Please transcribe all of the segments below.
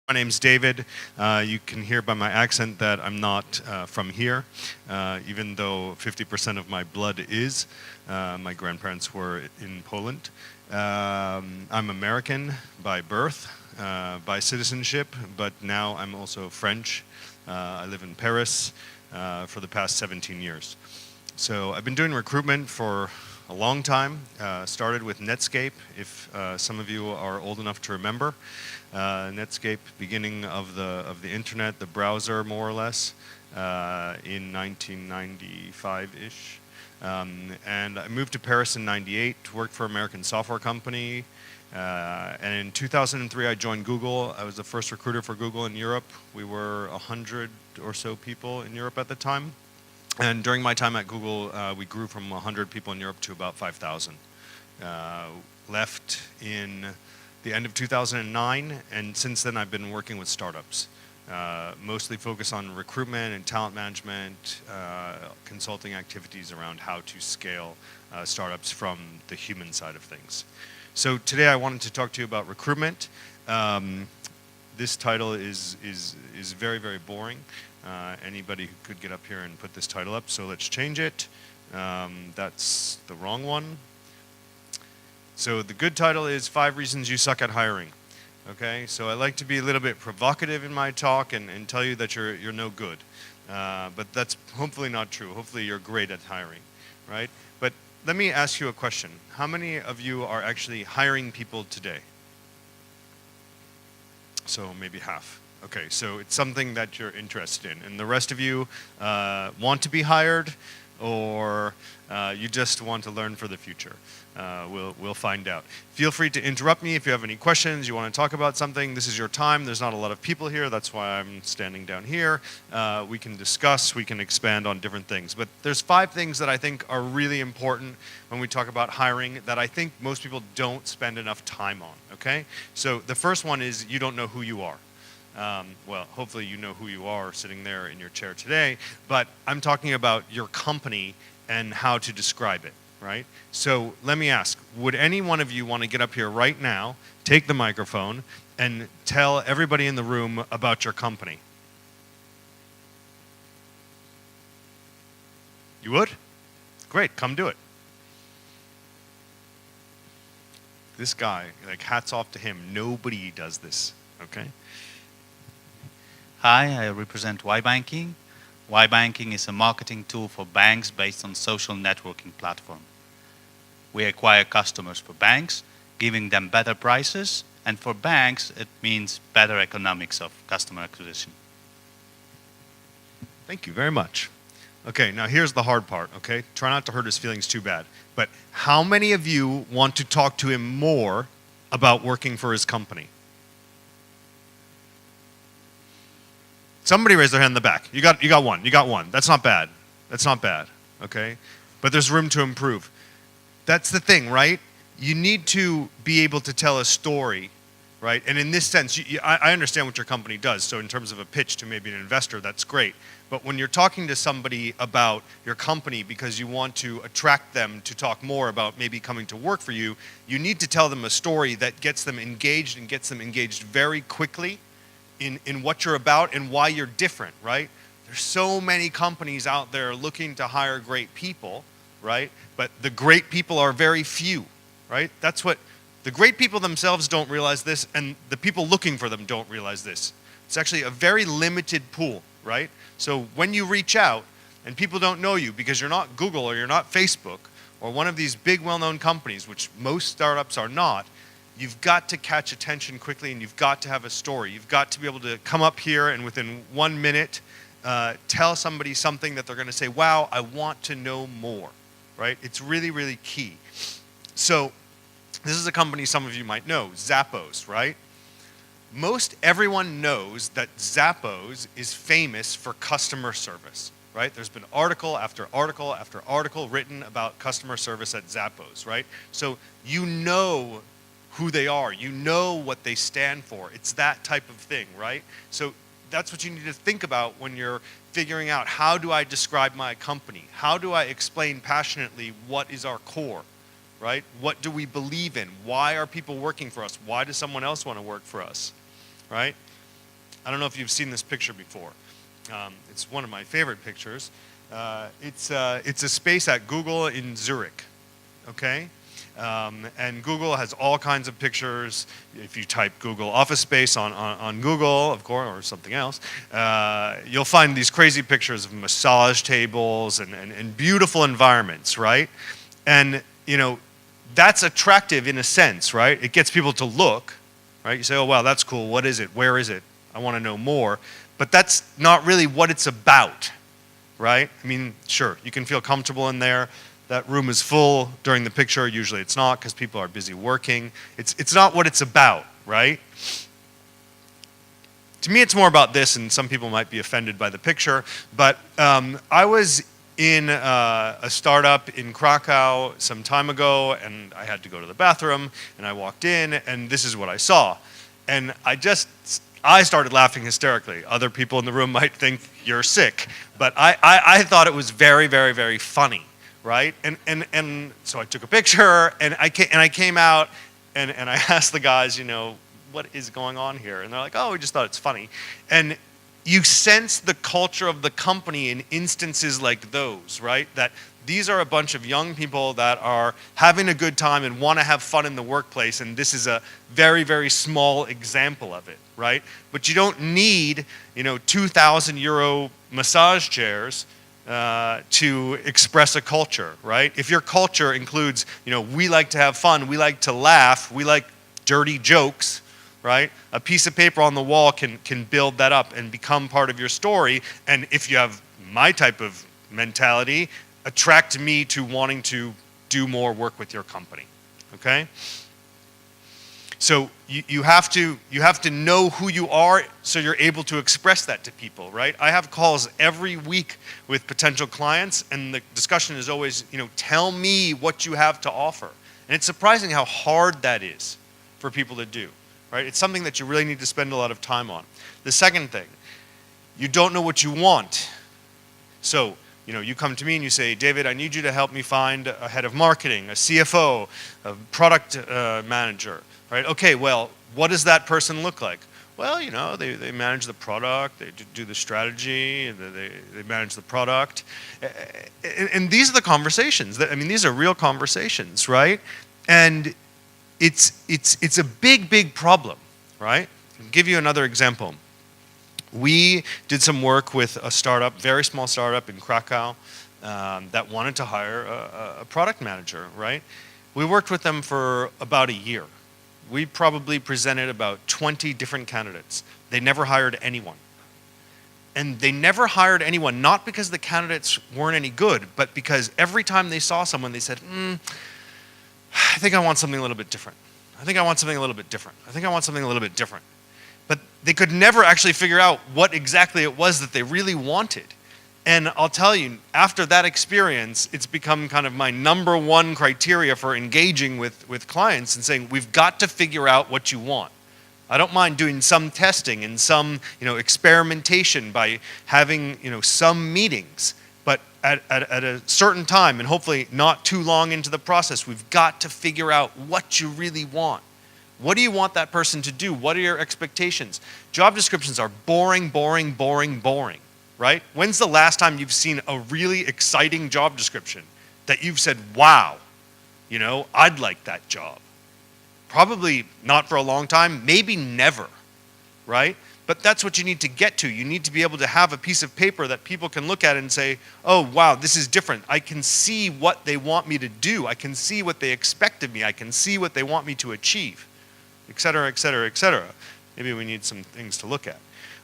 My name's David. You can hear by my accent that I'm not from here, even though 50% of my blood is. My grandparents were in Poland. I'm American by birth, by citizenship, but now I'm also French. I live in Paris for the past 17 years. So I've been doing recruitment for a long time. Started with Netscape, if some of you are old enough to remember. Netscape, beginning of the internet, the browser, more or less, in 1995-ish. And I moved to Paris in '98 to work for an American software company. And in 2003, I joined Google. I was the first recruiter for Google in Europe. We were 100 or so people in Europe at the time. And during my time at Google, we grew from 100 people in Europe to about 5,000. Left in the end of 2009, and since then I've been working with startups. Mostly focus on recruitment and talent management, consulting activities around how to scale startups from the human side of things. So today I wanted to talk to you about recruitment. This title is very, very boring. Anybody who could get up here and put this title up, so let's change it. That's the wrong one. So the good title is 5 Reasons You Suck at Hiring. Okay, so I like to be a little bit provocative in my talk and tell you that you're no good. But that's hopefully not true. Hopefully you're great at hiring, right? But let me ask you a question. How many of you are actually hiring people today? So maybe half. Okay, so it's something that you're interested in. And the rest of you want to be hired, or you just want to learn for the future. We'll find out. Feel free to interrupt me if you have any questions, you want to talk about something. This is your time. There's not a lot of people here. That's why I'm standing down here. We can discuss, we can expand on different things. But there's 5 things that I think are really important when we talk about hiring that I think most people don't spend enough time on, okay? So the first one is you don't know who you are. Well, hopefully you know who you are sitting there in your chair today, but I'm talking about your company and how to describe it, right? So let me ask, would any one of you want to get up here right now, take the microphone, and tell everybody in the room about your company? You would? Great, come do it. This guy, like, hats off to him. Nobody does this, okay? Hi, I represent YBanking. YBanking is a marketing tool for banks based on social networking platform. We acquire customers for banks, giving them better prices, and for banks, it means better economics of customer acquisition. Thank you very much. Okay, now here's the hard part, okay? Try not to hurt his feelings too bad. But how many of you want to talk to him more about working for his company? Somebody raised their hand in the back. You got one. You got one. That's not bad. That's not bad, okay? But there's room to improve. That's the thing, right? You need to be able to tell a story, right? And in this sense, I understand what your company does. So in terms of a pitch to maybe an investor, that's great. But when you're talking to somebody about your company because you want to attract them to talk more about maybe coming to work for you, you need to tell them a story that gets them engaged and gets them engaged very quickly in what you're about and why you're different, right? There's so many companies out there looking to hire great people, right? But the great people are very few, right? That's what the great people themselves don't realize this, and the people looking for them don't realize this. It's actually a very limited pool, right? So when you reach out and people don't know you because you're not Google or you're not Facebook or one of these big well-known companies, which most startups are not, you've got to catch attention quickly, and you've got to have a story. You've got to be able to come up here and within 1 minute tell somebody something that they're going to say, wow, I want to know more, right? It's really, really key. So this is a company some of you might know, Zappos, right? Most everyone knows that Zappos is famous for customer service, right? There's been article after article after article written about customer service at Zappos, right? So you know who they are. You know what they stand for. It's that type of thing, right? So that's what you need to think about when you're figuring out, how do I describe my company? How do I explain passionately what is our core, right? What do we believe in? Why are people working for us? Why does someone else want to work for us, right? I don't know if you've seen this picture before. It's one of my favorite pictures. It's a space at Google in Zurich, okay? And Google has all kinds of pictures. If you type Google office space on Google, of course, or something else, you'll find these crazy pictures of massage tables and beautiful environments, right? And, you know, that's attractive in a sense, right? It gets people to look, right? You say, oh, wow, that's cool. What is it? Where is it? I want to know more. But that's not really what it's about, right? I mean, sure, you can feel comfortable in there. That room is full during the picture. Usually it's not because people are busy working. It's not what it's about, right? To me, it's more about this, and some people might be offended by the picture, but I was in a startup in Krakow some time ago, and I had to go to the bathroom, and I walked in, and this is what I saw. And I started laughing hysterically. Other people in the room might think you're sick, but I thought it was very, very, very funny, right? And so I took a picture, and I came out, and I asked the guys, you know, what is going on here? And they're like, oh, we just thought it's funny. And you sense the culture of the company in instances like those, right? That these are a bunch of young people that are having a good time and want to have fun in the workplace, and this is a very, very small example of it, right? But you don't need, you know, 2,000 euro massage chairs to express a culture, right? If your culture includes, you know, we like to have fun, we like to laugh, we like dirty jokes, right? A piece of paper on the wall can build that up and become part of your story. And if you have my type of mentality, attract me to wanting to do more work with your company, okay? So you have to know who you are so you're able to express that to people, right? I have calls every week with potential clients, and the discussion is always, you know, tell me what you have to offer. And it's surprising how hard that is for people to do, right? It's something that you really need to spend a lot of time on. The second thing, you don't know what you want. So, you know, you come to me and you say, David, I need you to help me find a head of marketing, a CFO, a product manager, right? Okay, well, what does that person look like? Well, you know, they manage the product, they do the strategy, they manage the product. And these are the conversations. I mean, these are real conversations, right? And it's a big, big problem, right? I'll give you another example. We did some work with a startup, very small startup in Krakow, that wanted to hire a product manager, right? We worked with them for about a year. We probably presented about 20 different candidates. They never hired anyone. And they never hired anyone, not because the candidates weren't any good, but because every time they saw someone, they said, I think I want something a little bit different. I think I want something a little bit different. I think I want something a little bit different. But they could never actually figure out what exactly it was that they really wanted. And I'll tell you, after that experience, it's become kind of my number one criteria for engaging with clients and saying, we've got to figure out what you want. I don't mind doing some testing and some, you know, experimentation by having, you know, some meetings. But at a certain time, and hopefully not too long into the process, we've got to figure out what you really want. What do you want that person to do? What are your expectations? Job descriptions are boring, boring, boring, boring, right? When's the last time you've seen a really exciting job description that you've said, wow, you know, I'd like that job? Probably not for a long time, maybe never, right? But that's what you need to get to. You need to be able to have a piece of paper that people can look at and say, oh, wow, this is different. I can see what they want me to do. I can see what they expect of me. I can see what they want me to achieve, et cetera, et cetera, et cetera. Maybe we need some things to look at,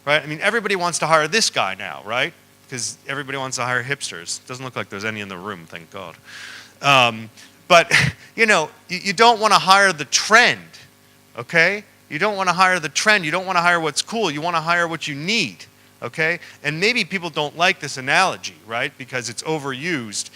right? I mean, everybody wants to hire this guy now, right? Because everybody wants to hire hipsters. Doesn't look like there's any in the room, thank God. But, you know, you don't want to hire the trend, okay? You don't want to hire the trend. You don't want to hire what's cool. You want to hire what you need, okay? And maybe people don't like this analogy, right? Because it's overused.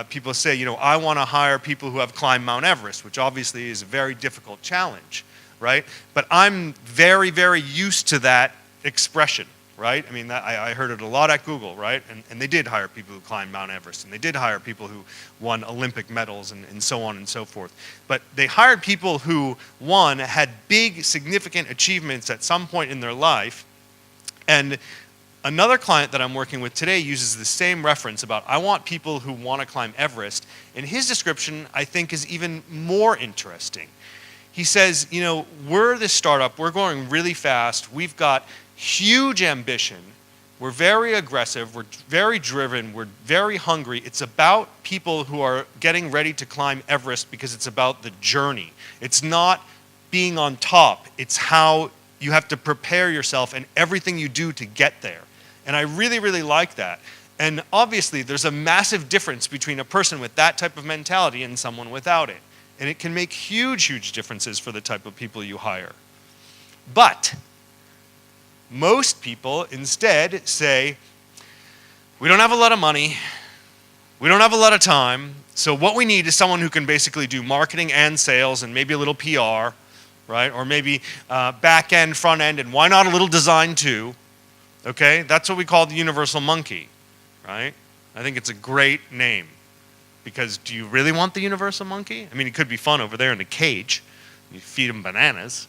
People say, you know, I want to hire people who have climbed Mount Everest, which obviously is a very difficult challenge, right? But I'm very, very used to that expression, right? I mean, I heard it a lot at Google, right? And they did hire people who climbed Mount Everest, and they did hire people who won Olympic medals and so on and so forth. But they hired people who, one, had big, significant achievements at some point in their life, And another client that I'm working with today uses the same reference about, I want people who want to climb Everest. And his description, I think, is even more interesting. He says, you know, we're this startup, we're growing really fast, we've got huge ambition, we're very aggressive, we're very driven, we're very hungry. It's about people who are getting ready to climb Everest because it's about the journey. It's not being on top, it's how you have to prepare yourself and everything you do to get there. And I really, really like that. And obviously, there's a massive difference between a person with that type of mentality and someone without it. And it can make huge, huge differences for the type of people you hire. But most people instead say, we don't have a lot of money, we don't have a lot of time, so what we need is someone who can basically do marketing and sales and maybe a little PR, right? Or maybe back end, front end, and why not a little design too? Okay, that's what we call the universal monkey, right? I think it's a great name. Because do you really want the universal monkey? I mean, it could be fun over there in the cage. You feed him bananas,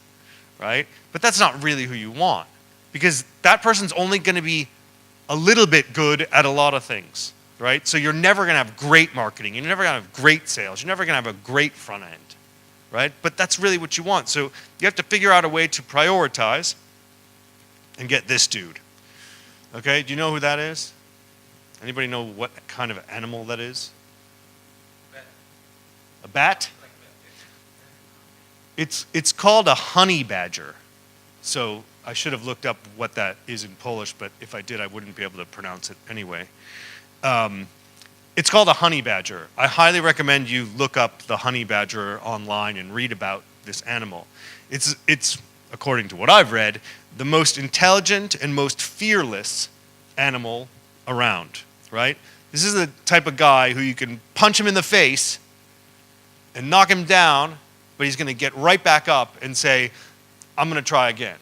right? But that's not really who you want. Because that person's only going to be a little bit good at a lot of things, right? So you're never going to have great marketing. You're never going to have great sales. You're never going to have a great front end, right? But that's really what you want. So you have to figure out a way to prioritize and get this dude. Okay, do you know who that is? Anybody know what kind of animal that is? A bat? It's called a honey badger. So I should have looked up what that is in Polish, but if I did, I wouldn't be able to pronounce it anyway. It's called a honey badger. I highly recommend you look up the honey badger online and read about this animal. It's according to what I've read, the most intelligent and most fearless animal around, right? This is the type of guy who you can punch him in the face and knock him down, but he's going to get right back up and say, I'm going to try again.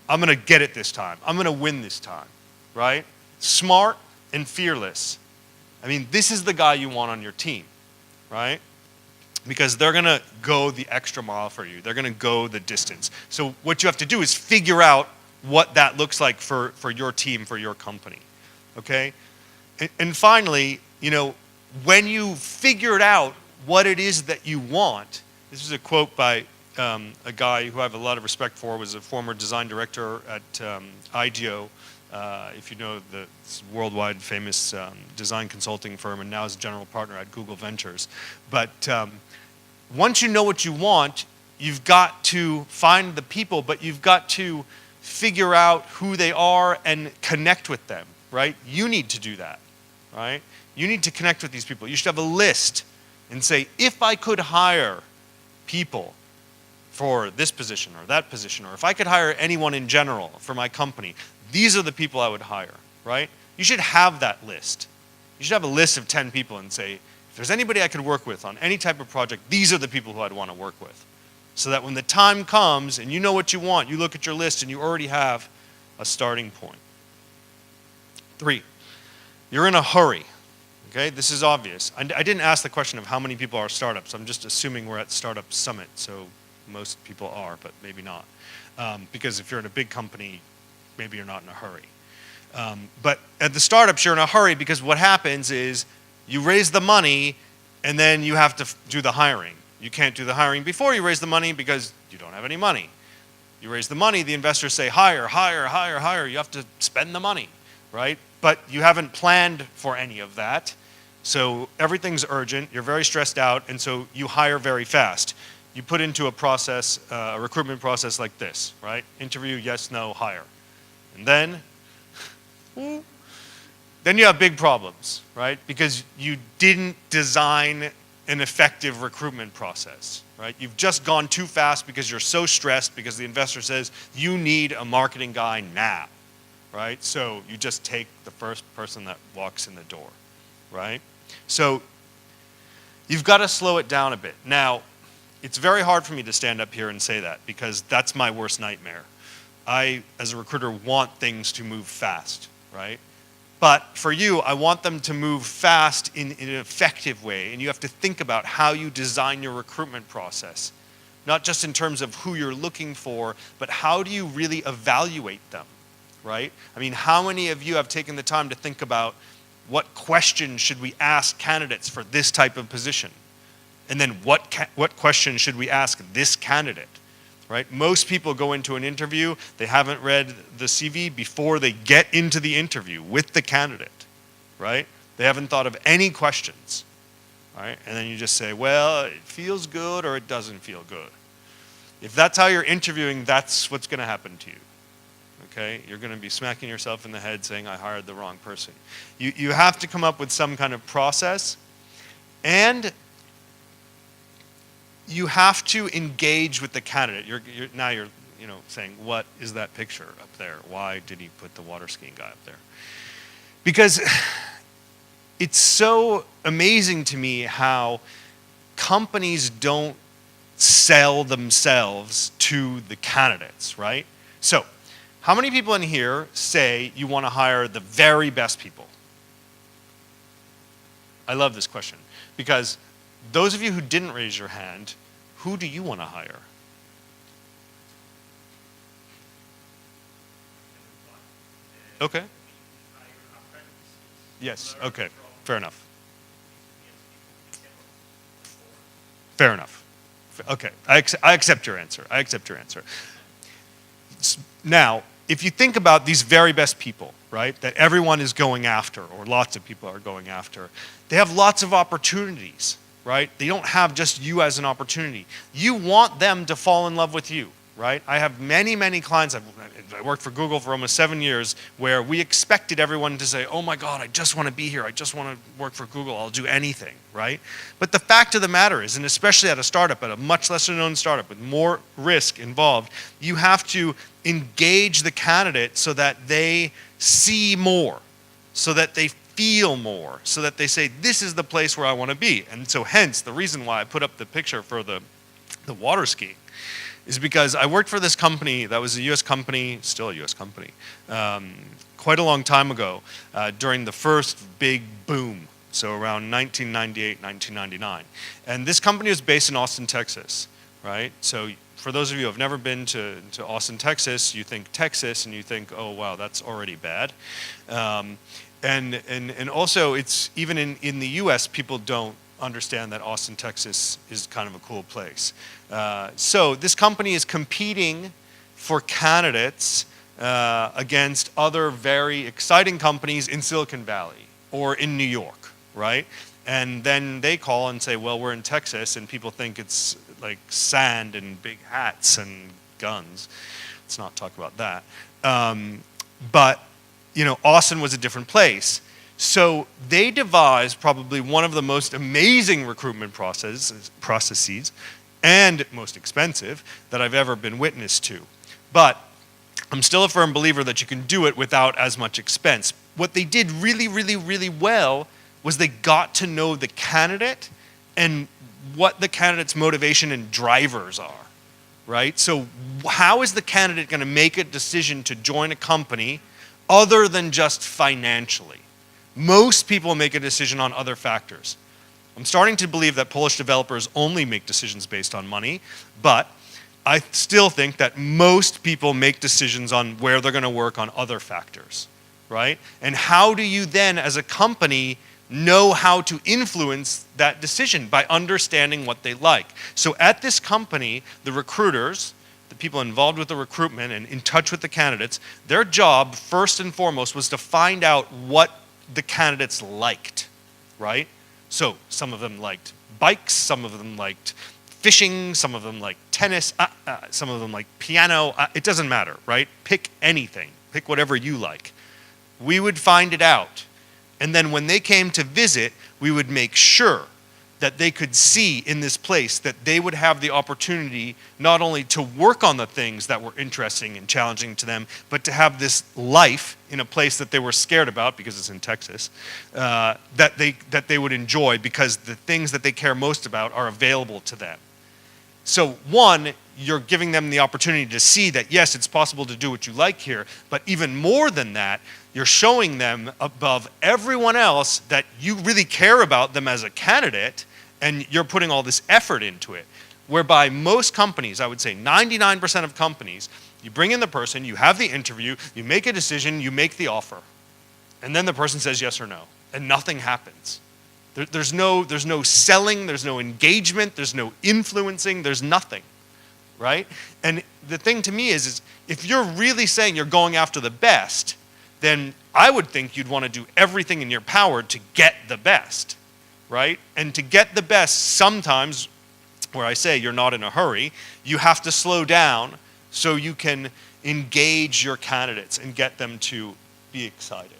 I'm going to get it this time. I'm going to win this time, right? Smart and fearless. I mean, this is the guy you want on your team, right? Because they're going to go the extra mile for you. They're going to go the distance. So what you have to do is figure out what that looks like for your team, for your company, okay? And finally, you know, when you figured out what it is that you want. This is a quote by a guy who I have a lot of respect for, was a former design director at IDEO, if you know the worldwide famous design consulting firm, and now is a general partner at Google Ventures. But once you know what you want, you've got to find the people, but you've got to figure out who they are and connect with them, right? You need to do that, right? You need to connect with these people. You should have a list and say, if I could hire people for this position or that position, or if I could hire anyone in general for my company, these are the people I would hire, right? You should have that list. You should have a list of 10 people and say, if there's anybody I could work with on any type of project, these are the people who I'd want to work with. So that when the time comes and you know what you want, you look at your list and you already have a starting point. 3, you're in a hurry. Okay, this is obvious. I didn't ask the question of how many people are startups. I'm just assuming we're at Startup Summit, so most people are, but maybe not. Because if you're in a big company, maybe you're not in a hurry. But at the startups, you're in a hurry because what happens is you raise the money and then you have to do the hiring. You can't do the hiring before you raise the money because you don't have any money. You raise the money, the investors say, hire, hire, hire, hire. You have to spend the money, right? But you haven't planned for any of that. So everything's urgent, you're very stressed out, and so you hire very fast. You put into a process, a recruitment process like this, right? Interview, yes, no, hire. And then you have big problems, right? Because you didn't design an effective recruitment process, right? You've just gone too fast because you're so stressed because the investor says you need a marketing guy now, right? So you just take the first person that walks in the door, right? So you've got to slow it down a bit. Now, it's very hard for me to stand up here and say that because that's my worst nightmare. I, as a recruiter, want things to move fast, right? But for you, I want them to move fast in an effective way, and you have to think about how you design your recruitment process, not just in terms of who you're looking for, but how do you really evaluate them, right? I mean, how many of you have taken the time to think about what questions should we ask candidates for this type of position? And then what questions should we ask this candidate, right? Most people go into an interview, they haven't read the CV before they get into the interview with the candidate, right? They haven't thought of any questions, right? And then you just say, well, it feels good or it doesn't feel good. If that's how you're interviewing, that's what's going to happen to you. Okay? You're going to be smacking yourself in the head saying, I hired the wrong person. You have to come up with some kind of process, and you have to engage with the candidate. Now you're saying, what is that picture up there? Why did he put the water skiing guy up there? Because it's so amazing to me how companies don't sell themselves to the candidates, right? So, how many people in here say you want to hire the very best people? I love this question because those of you who didn't raise your hand, who do you want to hire? Okay. Yes, okay, fair enough. Fair enough. Okay, I accept your answer. I accept your answer. Now, if you think about these very best people, right, that everyone is going after, or lots of people are going after, they have lots of opportunities, right? They don't have just you as an opportunity. You want them to fall in love with you, right? I have many, many clients. I worked for Google for almost 7 years where we expected everyone to say, oh my God, I just want to be here. I just want to work for Google. I'll do anything, right? But the fact of the matter is, and especially at a startup, at a much lesser known startup with more risk involved, you have to engage the candidate so that they see more, so that they feel more, so that they say, this is the place where I want to be. And so hence, the reason why I put up the picture for the water skiing is because I worked for this company that was a US company, still a US company, quite a long time ago during the first big boom, so around 1998, 1999. And this company was based in Austin, Texas, right? So for those of you who have never been to Austin, Texas, you think Texas and you think, oh wow, that's already bad. And also it's even in the US, people don't understand that Austin, Texas is kind of a cool place. So this company is competing for candidates against other very exciting companies in Silicon Valley or in New York, right? And then they call and say, well, we're in Texas, and people think it's like sand and big hats and guns. Let's not talk about that. But, Austin was a different place. So they devised probably one of the most amazing recruitment processes and most expensive that I've ever been witness to. But I'm still a firm believer that you can do it without as much expense. What they did really, really, really well was they got to know the candidate and what the candidate's motivation and drivers are, right? So how is the candidate going to make a decision to join a company other than just financially? Most people make a decision on other factors. I'm starting to believe that Polish developers only make decisions based on money, but I still think that most people make decisions on where they're going to work on other factors, right? And how do you then, as a company, know how to influence that decision? By understanding what they like. So at this company, the recruiters, the people involved with the recruitment and in touch with the candidates, their job, first and foremost, was to find out what the candidates liked, right? So some of them liked bikes, some of them liked fishing, some of them liked tennis, some of them liked piano. It doesn't matter, right? Pick anything. Pick whatever you like. We would find it out. And then when they came to visit, we would make sure that they could see in this place that they would have the opportunity not only to work on the things that were interesting and challenging to them, but to have this life in a place that they were scared about because it's in Texas, that they would enjoy because the things that they care most about are available to them. So one, you're giving them the opportunity to see that, yes, it's possible to do what you like here, but even more than that, you're showing them above everyone else that you really care about them as a candidate, and you're putting all this effort into it. whereby most companies, I would say 99% of companies, you bring in the person, you have the interview, you make a decision, you make the offer. And then the person says yes or no, and nothing happens. There's no selling, there's no engagement, there's no influencing, there's nothing, right? And the thing to me is if you're really saying you're going after the best, then I would think you'd want to do everything in your power to get the best, right? And to get the best, sometimes, where I say you're not in a hurry, you have to slow down so you can engage your candidates and get them to be excited.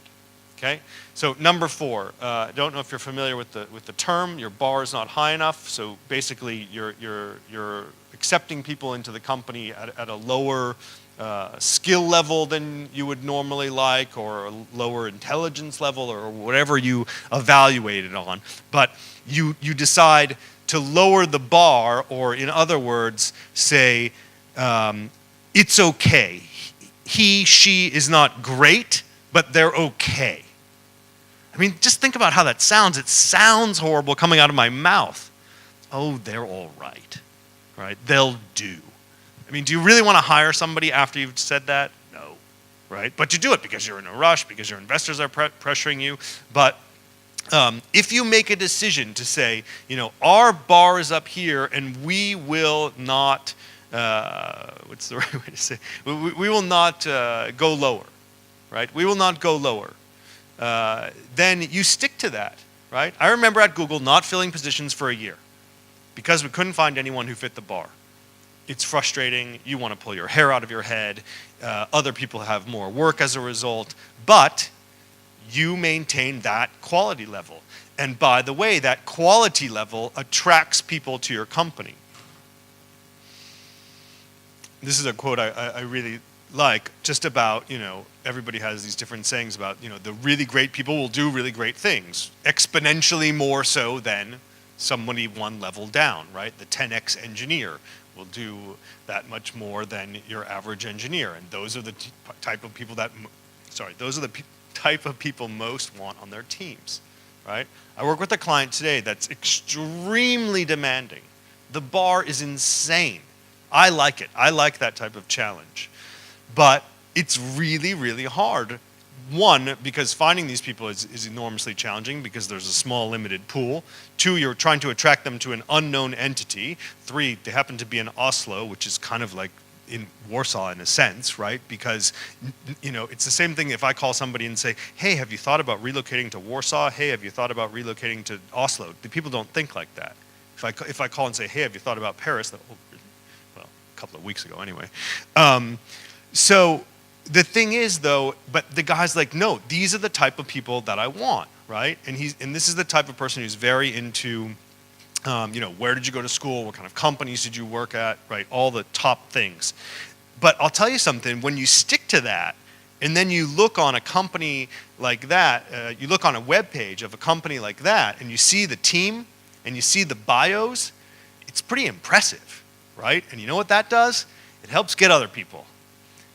Okay, so number 4, I don't know if you're familiar with the term. Your bar is not high enough. So basically, you're accepting people into the company at a lower skill level than you would normally like, or a lower intelligence level, or whatever you evaluate it on. But you decide to lower the bar, or in other words, say it's okay. He, she is not great, but they're okay. I mean, just think about how that sounds. It sounds horrible coming out of my mouth. Oh, they're all right, right? They'll do. I mean, do you really want to hire somebody after you've said that? No, right? But you do it because you're in a rush, because your investors are pressuring you. But if you make a decision to say, our bar is up here and we will not, what's the right way to say? We will not go lower, right? We will not go lower. Then you stick to that, right? I remember at Google not filling positions for a year because we couldn't find anyone who fit the bar. It's frustrating. You want to pull your hair out of your head. Other people have more work as a result, but you maintain that quality level. And by the way, that quality level attracts people to your company. This is a quote I really like, just about, everybody has these different sayings about, the really great people will do really great things, exponentially more so than somebody one level down, right? The 10x engineer will do that much more than your average engineer. And those are the type of people type of people most want on their teams, right? I work with a client today that's extremely demanding. The bar is insane. I like it. I like that type of challenge. But it's really, really hard. 1, because finding these people is enormously challenging because there's a small, limited pool. 2, you're trying to attract them to an unknown entity. 3, they happen to be in Oslo, which is kind of like in Warsaw in a sense, right? Because, it's the same thing if I call somebody and say, hey, have you thought about relocating to Warsaw? Hey, have you thought about relocating to Oslo? The people don't think like that. If I call and say, hey, have you thought about Paris? They'll, oh, really? Well, a couple of weeks ago anyway. So the thing is, though, but the guy's like, no, these are the type of people that I want, right? And this is the type of person who's very into, where did you go to school? What kind of companies did you work at, right? All the top things. But I'll tell you something, when you stick to that, and then you look on a company like that, you look on a web page of a company like that, and you see the team, and you see the bios, it's pretty impressive, right? And you know what that does? It helps get other people.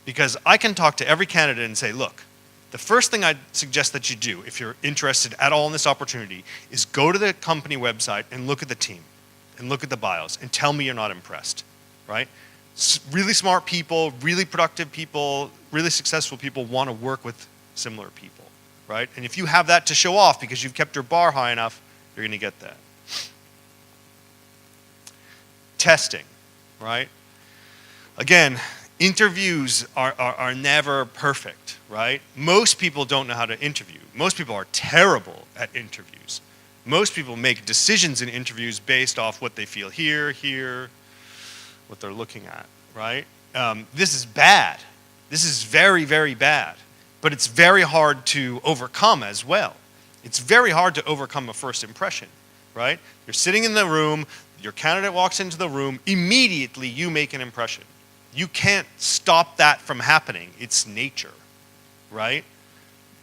Because I can talk to every candidate and say, look, the first thing I'd suggest that you do if you're interested at all in this opportunity is go to the company website and look at the team and look at the bios and tell me you're not impressed, right? Really smart people, really productive people, really successful people want to work with similar people, right? And if you have that to show off because you've kept your bar high enough, you're going to get that. Testing, right? Again, interviews are never perfect, right? Most people don't know how to interview. Most people are terrible at interviews. Most people make decisions in interviews based off what they feel here, what they're looking at, right? This is bad. This is very, very bad. But it's very hard to overcome as well. It's very hard to overcome a first impression, right? You're sitting in the room, your candidate walks into the room, immediately you make an impression. You can't stop that from happening. It's nature, right?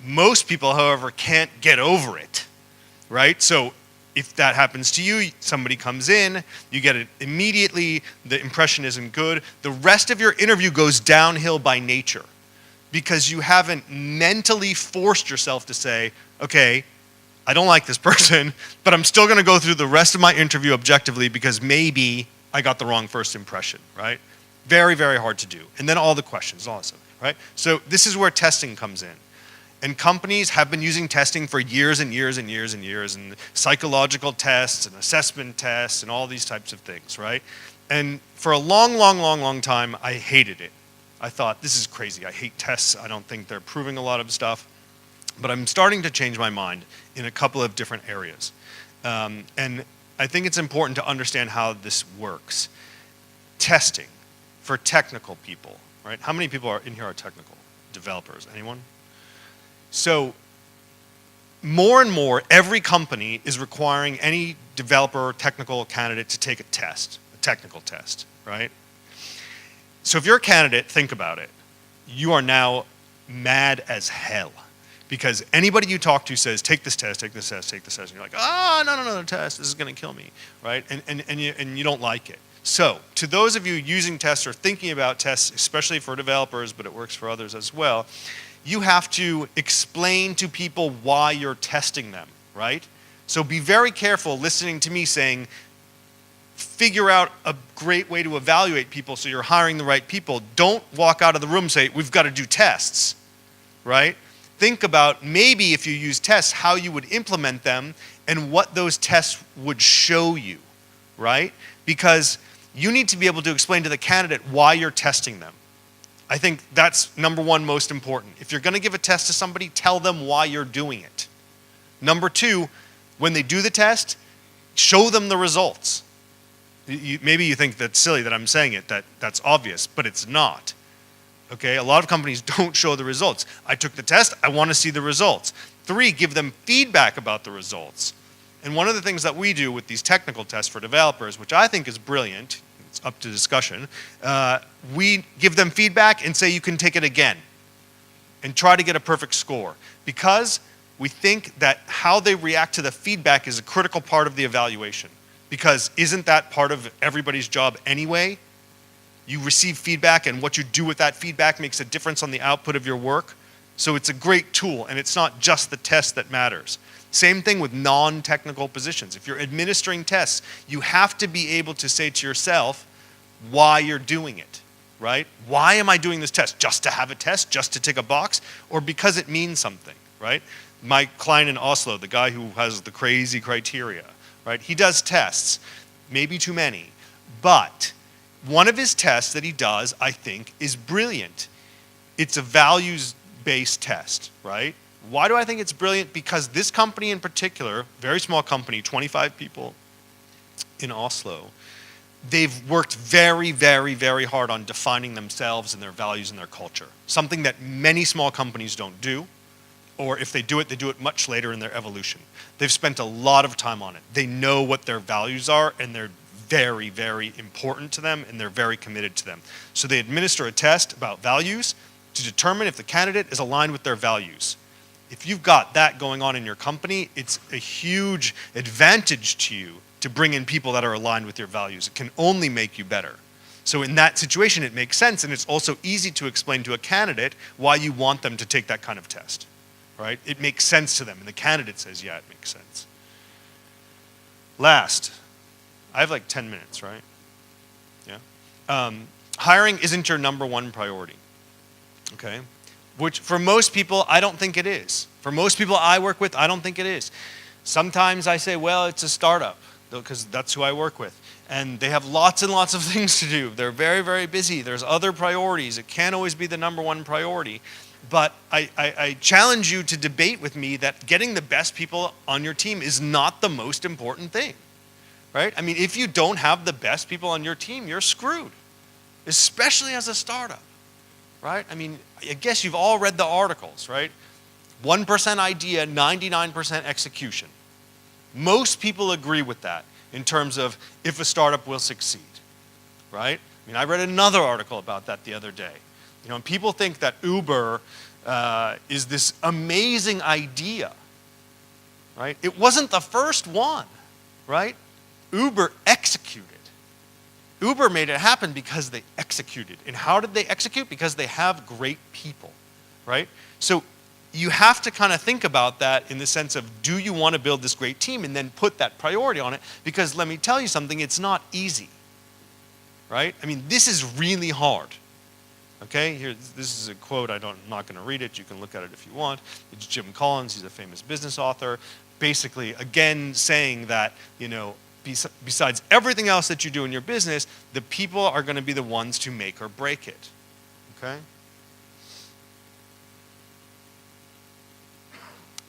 Most people, however, can't get over it, right? So if that happens to you, somebody comes in, you get it immediately, the impression isn't good. The rest of your interview goes downhill by nature because you haven't mentally forced yourself to say, okay, I don't like this person, but I'm still going to go through the rest of my interview objectively because maybe I got the wrong first impression, right? Very, very hard to do. And then all the questions, awesome, right? So this is where testing comes in. And companies have been using testing for years and years and years and years, and psychological tests and assessment tests and all these types of things, right? And for a long, long, long, long time, I hated it. I thought, this is crazy. I hate tests. I don't think they're proving a lot of stuff. But I'm starting to change my mind in a couple of different areas. And I think it's important to understand how this works. Testing for technical people, right? How many people are in here are technical developers? Anyone? So more and more, every company is requiring any developer or technical candidate to take a test, a technical test, right? So if you're a candidate, think about it. You are now mad as hell because anybody you talk to says, take this test, take this test, take this test. And you're like, no, another test, this is gonna kill me, right? And you don't like it. So to those of you using tests or thinking about tests, especially for developers, but it works for others as well, you have to explain to people why you're testing them, right? So be very careful listening to me saying, figure out a great way to evaluate people so you're hiring the right people. Don't walk out of the room and say, we've got to do tests, right? Think about maybe if you use tests, how you would implement them and what those tests would show you, right? Because you need to be able to explain to the candidate why you're testing them. I think that's number one most important. If you're going to give a test to somebody, tell them why you're doing it. Number two, when they do the test, show them the results. Maybe you think that's silly that I'm saying it, that's obvious, but it's not. Okay, a lot of companies don't show the results. I took the test, I want to see the results. Three, give them feedback about the results. And one of the things that we do with these technical tests for developers, which I think is brilliant, it's up to discussion, we give them feedback and say you can take it again and try to get a perfect score because we think that how they react to the feedback is a critical part of the evaluation. Because isn't that part of everybody's job anyway? You receive feedback and what you do with that feedback makes a difference on the output of your work. So it's a great tool and it's not just the test that matters. Same thing with non-technical positions. If you're administering tests, you have to be able to say to yourself why you're doing it, right? Why am I doing this test? Just to have a test? Just to tick a box? Or because it means something, right? My client in Oslo, the guy who has the crazy criteria, right? He does tests, maybe too many, but one of his tests that he does, I think, is brilliant. It's a values-based test, right? Why do I think it's brilliant? Because this company in particular, very small company, 25 people in Oslo, they've worked very, very, very hard on defining themselves and their values and their culture. Something that many small companies don't do, or if they do it much later in their evolution. They've spent a lot of time on it. They know what their values are and they're very, very important to them and they're very committed to them. So they administer a test about values to determine if the candidate is aligned with their values. If you've got that going on in your company, it's a huge advantage to you to bring in people that are aligned with your values. It can only make you better. So in that situation, it makes sense, and it's also easy to explain to a candidate why you want them to take that kind of test, right? It makes sense to them, and the candidate says, yeah, it makes sense. Last, I have like 10 minutes, right? Yeah. Hiring isn't your number one priority, okay? Which for most people, I don't think it is. For most people I work with, I don't think it is. Sometimes I say, well, it's a startup, because that's who I work with. And they have lots and lots of things to do. They're very, very busy. There's other priorities. It can't always be the number one priority. But I challenge you to debate with me that getting the best people on your team is not the most important thing, right? I mean, if you don't have the best people on your team, you're screwed, especially as a startup, right? I mean, I guess you've all read the articles, right? 1% idea, 99% execution. Most people agree with that in terms of if a startup will succeed, right? I mean, I read another article about that the other day. You know, and people think that Uber is this amazing idea, right? It wasn't the first one, right? Uber executed. Uber made it happen because they executed. And how did they execute? Because they have great people, right? So you have to kind of think about that in the sense of, do you want to build this great team and then put that priority on it? Because let me tell you something, it's not easy. right? I mean, this is really hard. Okay, here, this is a quote. I'm not going to read it. You can look at it if you want. It's Jim Collins. He's a famous business author. Basically, again, saying that, you know, besides everything else that you do in your business, the people are going to be the ones to make or break it. Okay?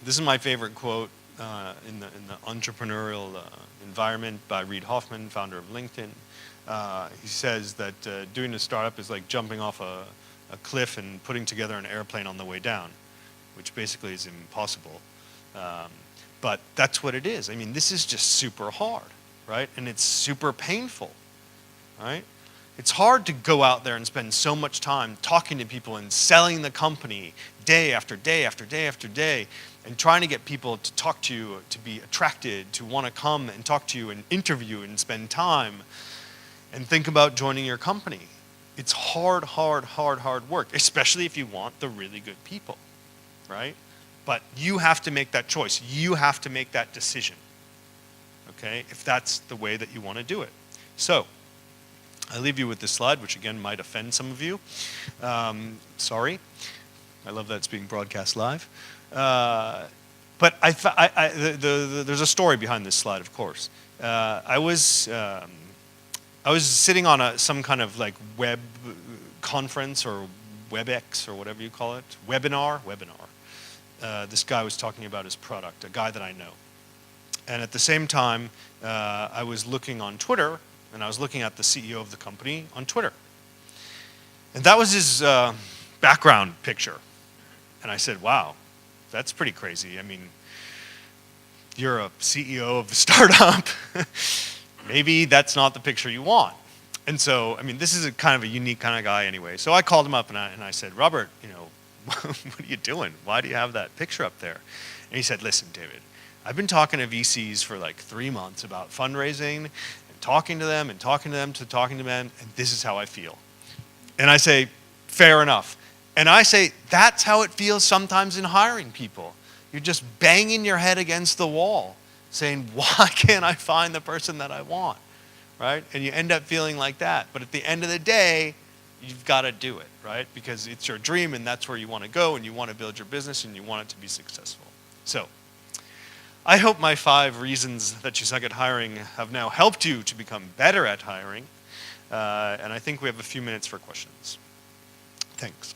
This is my favorite quote in the entrepreneurial environment by Reid Hoffman, founder of LinkedIn. He says that doing a startup is like jumping off a cliff and putting together an airplane on the way down, which basically is impossible. But that's what it is. I mean, this is just super hard, right? And it's super painful, right? It's hard to go out there and spend so much time talking to people and selling the company day after day after day after day, and trying to get people to talk to you, to be attracted, to want to come and talk to you and interview and spend time and think about joining your company. It's hard, hard, hard, hard work, especially if you want the really good people, right? But you have to make that choice. You have to make that decision, okay, if that's the way that you want to do it. So, I leave you with this slide, which again might offend some of you. Sorry. I love that it's being broadcast live. But there's a story behind this slide, of course. I was sitting on some kind of like web conference or WebEx or whatever you call it, webinar. This guy was talking about his product, a guy that I know. And at the same time, I was looking on Twitter, and I was looking at the CEO of the company on Twitter. And that was his background picture. And I said, wow, that's pretty crazy. I mean, you're a CEO of a startup. Maybe that's not the picture you want. And so, I mean, this is a kind of a unique kind of guy anyway. So I called him up and I said, Robert, you know, what are you doing? Why do you have that picture up there? And he said, listen, David, I've been talking to VCs for like 3 months about fundraising and talking to them and talking to them to talking to them, and this is how I feel. And I say, fair enough. And I say, that's how it feels sometimes in hiring people. You're just banging your head against the wall, saying, why can't I find the person that I want, right? And you end up feeling like that. But at the end of the day, you've got to do it, right? Because it's your dream and that's where you want to go and you want to build your business and you want it to be successful. So, I hope my 5 reasons that you suck at hiring have now helped you to become better at hiring. And I think we have a few minutes for questions. Thanks.